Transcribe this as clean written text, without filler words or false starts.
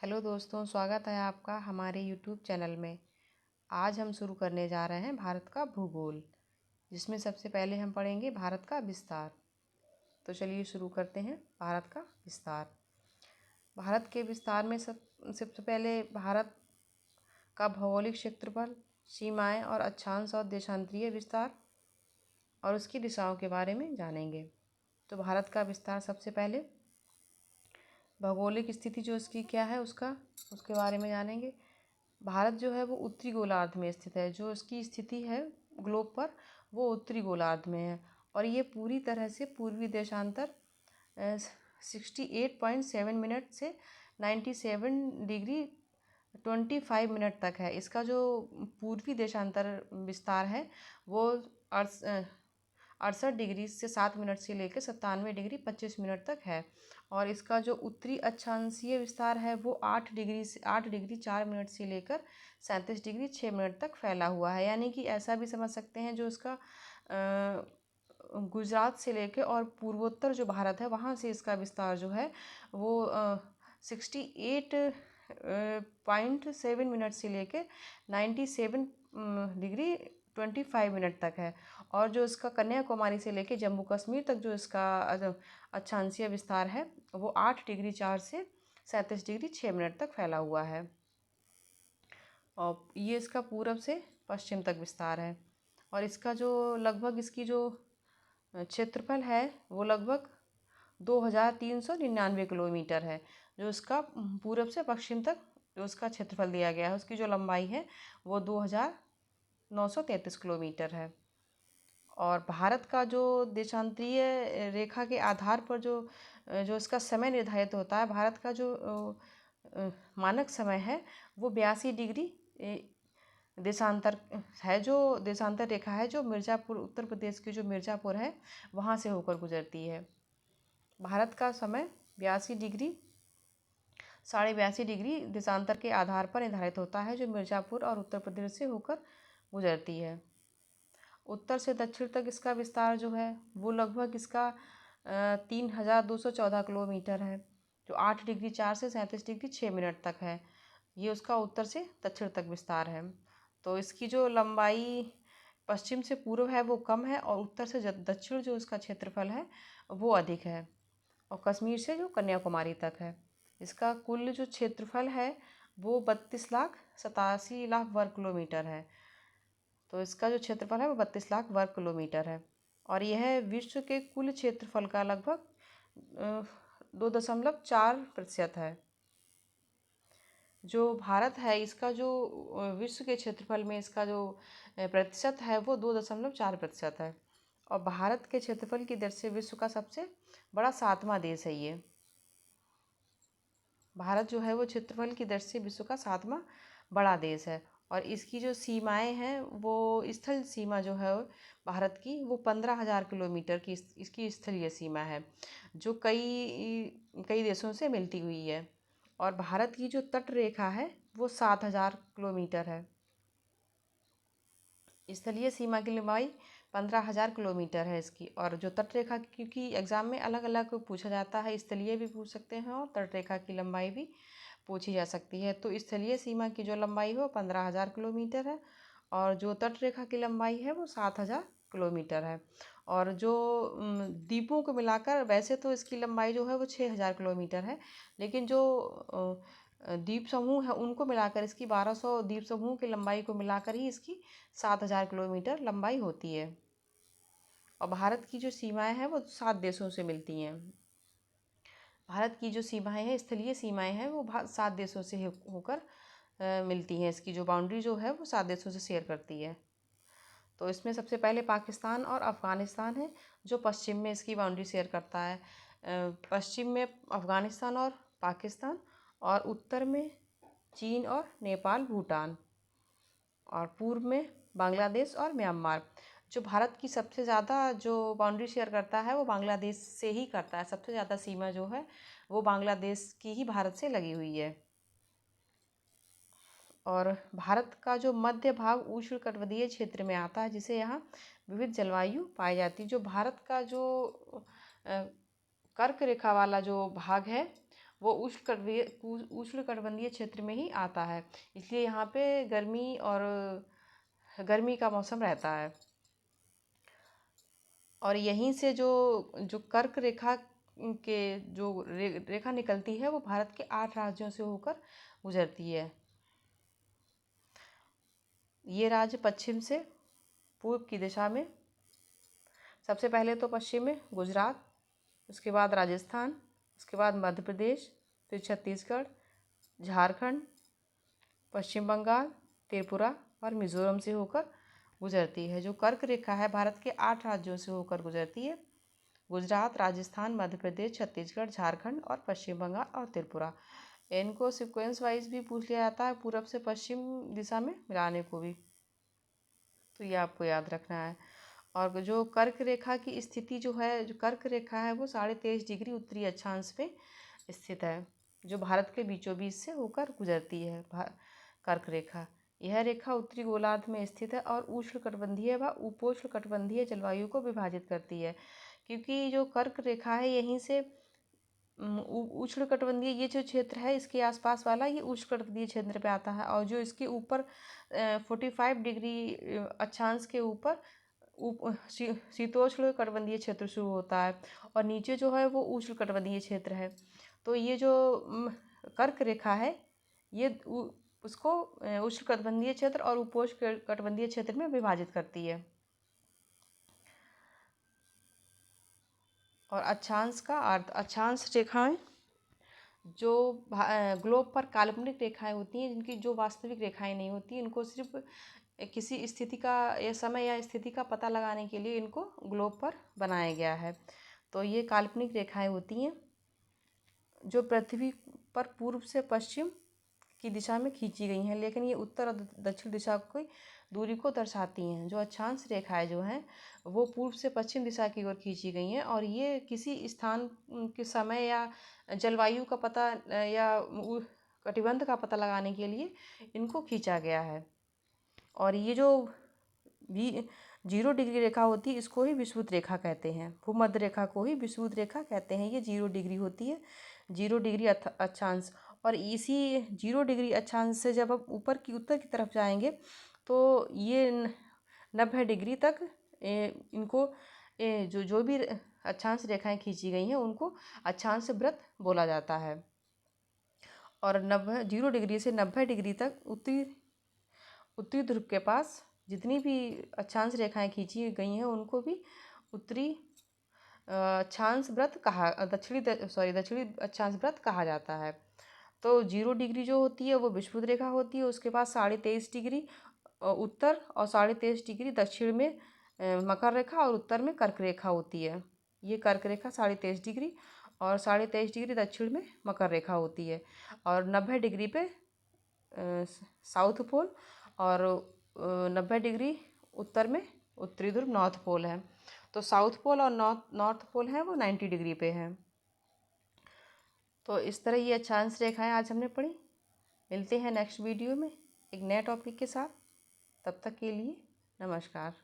Hello दोस्तों, स्वागत है आपका हमारे यूट्यूब चैनल में। आज हम शुरू करने जा रहे हैं भारत का भूगोल, जिसमें सबसे पहले हम पढ़ेंगे भारत का विस्तार। तो चलिए शुरू करते हैं भारत का विस्तार। भारत के विस्तार में सबसे पहले भारत का भौगोलिक क्षेत्रफल, सीमाएं और अक्षांश और देशांतरीय विस्तार और उसकी दिशाओं के बारे में जानेंगे। तो भारत का विस्तार सबसे पहले भौगोलिक स्थिति जो इसकी क्या है उसके बारे में जानेंगे। भारत जो है वो उत्तरी गोलार्ध में स्थित है। जो इसकी स्थिति है ग्लोब पर वो उत्तरी गोलार्ध में है और ये पूरी तरह से पूर्वी देशांतर 68.7 मिनट से 97 डिग्री 25 मिनट तक है। इसका जो पूर्वी देशांतर विस्तार है वो 68 डिग्री से 7 मिनट से लेकर 97 डिग्री 25 मिनट तक है। और इसका जो उत्तरी अक्षांशीय विस्तार है वो 8 डिग्री 4 मिनट से लेकर 37 डिग्री 6 मिनट तक फैला हुआ है। यानी कि ऐसा भी समझ सकते हैं जो इसका गुजरात से लेकर और पूर्वोत्तर जो भारत है वहाँ से इसका विस्तार जो है वो 68.7 मिनट से लेकर 97 डिग्री 25 मिनट तक है। और जो इसका कन्याकुमारी से लेकर जम्मू कश्मीर तक जो इसका अक्षांशीय विस्तार है वो 8 डिग्री 4 से 37 डिग्री 6 मिनट तक फैला हुआ है। और ये इसका पूरब से पश्चिम तक विस्तार है। और इसका जो लगभग इसकी जो क्षेत्रफल है वो लगभग 2399 किलोमीटर है। जो इसका पूरब से पश्चिम तक जो उसका क्षेत्रफल दिया गया है उसकी जो लंबाई है वो 2933 किलोमीटर है। और भारत का जो देशांतरीय रेखा के आधार पर जो इसका समय निर्धारित होता है, भारत का जो मानक समय है वो 82 डिग्री देशांतर है। जो देशांतर रेखा है जो मिर्ज़ापुर, उत्तर प्रदेश की जो मिर्ज़ापुर है वहाँ से होकर गुजरती है। भारत का समय 82 डिग्री देशांतर के आधार पर निर्धारित होता है जो मिर्ज़ापुर और उत्तर प्रदेश से होकर गुजरती है। उत्तर से दक्षिण तक इसका विस्तार जो है वो लगभग इसका 3214 किलोमीटर है, जो 8 डिग्री 4 से 37 डिग्री 6 मिनट तक है। ये उसका उत्तर से दक्षिण तक विस्तार है। तो इसकी जो लंबाई पश्चिम से पूर्व है वो कम है और उत्तर से दक्षिण जो इसका क्षेत्रफल है वो अधिक है। और कश्मीर से जो कन्याकुमारी तक है इसका कुल जो क्षेत्रफल है वो 32,87,00,000 वर्ग किलोमीटर है। तो इसका जो क्षेत्रफल है वो 32 लाख वर्ग किलोमीटर है। और यह विश्व के कुल क्षेत्रफल का लगभग 2.4% है। जो भारत है इसका जो विश्व के क्षेत्रफल में इसका जो प्रतिशत है वो 2.4% है। और भारत के क्षेत्रफल की दर से विश्व का सबसे बड़ा 7वां देश है ये। भारत जो है वो क्षेत्रफल की दर से विश्व का 7वां बड़ा देश है। और इसकी जो सीमाएं हैं वो स्थल सीमा जो है भारत की वो 15,000 किलोमीटर की इसकी स्थलीय सीमा है, जो कई देशों से मिलती हुई है। और भारत की जो तट रेखा है वो 7,000 किलोमीटर है। स्थलीय सीमा की लंबाई 15,000 किलोमीटर है इसकी। और जो तट रेखा, क्योंकि एग्ज़ाम में अलग अलग पूछा जाता है, स्थलीय भी पूछ सकते हैं और तट रेखा की लंबाई भी पूछी जा सकती है। तो स्थलीय सीमा की जो लंबाई है वो 15,000 किलोमीटर है और जो तट रेखा की लंबाई है वो 7,000 किलोमीटर है। और जो द्वीपों को मिलाकर वैसे तो इसकी लंबाई जो है वो 6,000 किलोमीटर है, लेकिन जो द्वीप समूह है उनको मिलाकर इसकी 1200 द्वीप समूह की लंबाई को मिलाकर ही इसकी 7,000 किलोमीटर लंबाई होती है। और भारत की जो सीमाएं हैं वो 7 देशों से मिलती हैं। भारत की जो सीमाएं हैं, स्थलीय सीमाएं हैं, वो 7 देशों से होकर मिलती हैं। इसकी जो बाउंड्री जो है वो 7 देशों से शेयर करती है। तो इसमें सबसे पहले पाकिस्तान और अफ़गानिस्तान है जो पश्चिम में इसकी बाउंड्री शेयर करता है। पश्चिम में अफ़गानिस्तान और पाकिस्तान, और उत्तर में चीन और नेपाल, भूटान, और पूर्व में बांग्लादेश और म्यांमार। जो भारत की सबसे ज़्यादा जो बाउंड्री शेयर करता है वो बांग्लादेश से ही करता है। सबसे ज़्यादा सीमा जो है वो बांग्लादेश की ही भारत से लगी हुई है। और भारत का जो मध्य भाग उष्णकटिबंधीय क्षेत्र में आता है, जिसे यहाँ विविध जलवायु पाई जाती है। जो भारत का जो कर्क रेखा वाला जो भाग है वो उष्णकटिबंधीय क्षेत्र में ही आता है, इसलिए यहाँ पे गर्मी का मौसम रहता है। और यहीं से जो जो कर्क रेखा के जो रेखा निकलती है वो भारत के 8 राज्यों से होकर गुजरती है। ये राज्य पश्चिम से पूर्व की दिशा में, सबसे पहले तो पश्चिम में गुजरात, उसके बाद राजस्थान, उसके बाद मध्य प्रदेश, फिर छत्तीसगढ़, झारखंड, पश्चिम बंगाल, त्रिपुरा और मिजोरम से होकर गुजरती है। जो कर्क रेखा है भारत के 8 राज्यों से होकर गुजरती है, गुजरात, राजस्थान, मध्य प्रदेश, छत्तीसगढ़, झारखंड और पश्चिम बंगाल और त्रिपुरा। इनको सीक्वेंस वाइज भी पूछ लिया जाता है, पूरब से पश्चिम दिशा में मिलाने को भी, तो ये आपको याद रखना है। और जो कर्क रेखा की स्थिति जो है, जो कर्क रेखा है वो 23.5 डिग्री उत्तरी अक्षांश पे स्थित है, जो भारत के बीचों बीच से होकर गुजरती है। कर्क रेखा, यह रेखा उत्तरी गोलार्ध में स्थित है और उष्णकटिबंधीय व उपोष्णकटिबंधीय जलवायु को विभाजित करती है। क्योंकि जो कर्क रेखा है यहीं से उष्णकटिबंधीय ये जो क्षेत्र है इसके आसपास वाला ये उष्णकटिबंधीय क्षेत्र पे आता है, और जो इसके ऊपर 45 डिग्री अक्षांश के ऊपर शीतोष्ण कटिबंधीय क्षेत्र शुरू होता है, और नीचे जो है वो उष्णकटिबंधीय क्षेत्र है। तो ये जो कर्क रेखा है ये उसको उष्णकटिबंधीय क्षेत्र और उपोष्णकटिबंधीय क्षेत्र में विभाजित करती है। और अक्षांश का अर्थ, अक्षांश रेखाएं जो ग्लोब पर काल्पनिक रेखाएं होती हैं, जिनकी जो वास्तविक रेखाएं नहीं होती, इनको सिर्फ किसी स्थिति का या समय या स्थिति का पता लगाने के लिए इनको ग्लोब पर बनाया गया है। तो ये काल्पनिक रेखाएं होती हैं जो पृथ्वी पर पूर्व से पश्चिम की दिशा में खींची गई हैं, लेकिन ये उत्तर और दक्षिण दिशा की दूरी को दर्शाती हैं। जो अक्षांश रेखाएं जो हैं वो पूर्व से पश्चिम दिशा की ओर खींची गई हैं, और ये किसी स्थान के समय या जलवायु का पता या कटिबंध का पता लगाने के लिए इनको खींचा गया है। और ये जो 0 डिग्री रेखा होती है इसको ही विषुवत रेखा कहते हैं, भूमध्य रेखा को ही विषुवत रेखा कहते हैं। ये 0 डिग्री होती है, 0 डिग्री अक्षांश। और इसी 0 डिग्री अक्षांश से जब आप उत्तर की तरफ जाएंगे तो ये 90 डिग्री तक इनको जो भी अक्षांश रेखाएं खींची गई हैं उनको अक्षांश वृत्त बोला जाता है। और 0 डिग्री से 90 डिग्री तक उत्तरी ध्रुव के पास जितनी भी अक्षांश रेखाएं खींची गई हैं उनको भी उत्तरी अक्षांश वृत्त कहा, दक्षिणी अक्षांश वृत्त कहा जाता है। तो 0 डिग्री जो होती है वो विषुवत रेखा होती है, उसके बाद 23.5 डिग्री उत्तर और 23.5 डिग्री दक्षिण में मकर रेखा और उत्तर में कर्क रेखा होती है। ये कर्क रेखा 23.5 डिग्री और 23.5 डिग्री दक्षिण में मकर रेखा होती है, और 90 डिग्री पे साउथ पोल, और 90 डिग्री उत्तर में उत्तरी ध्रुव नॉर्थ पोल है। तो साउथ पोल और नॉर्थ पोल है वो 90 डिग्री पे है। तो इस तरह ये अक्षांश रेखाएं आज हमने पढ़ी। मिलते हैं नेक्स्ट वीडियो में एक नए टॉपिक के साथ, तब तक के लिए नमस्कार।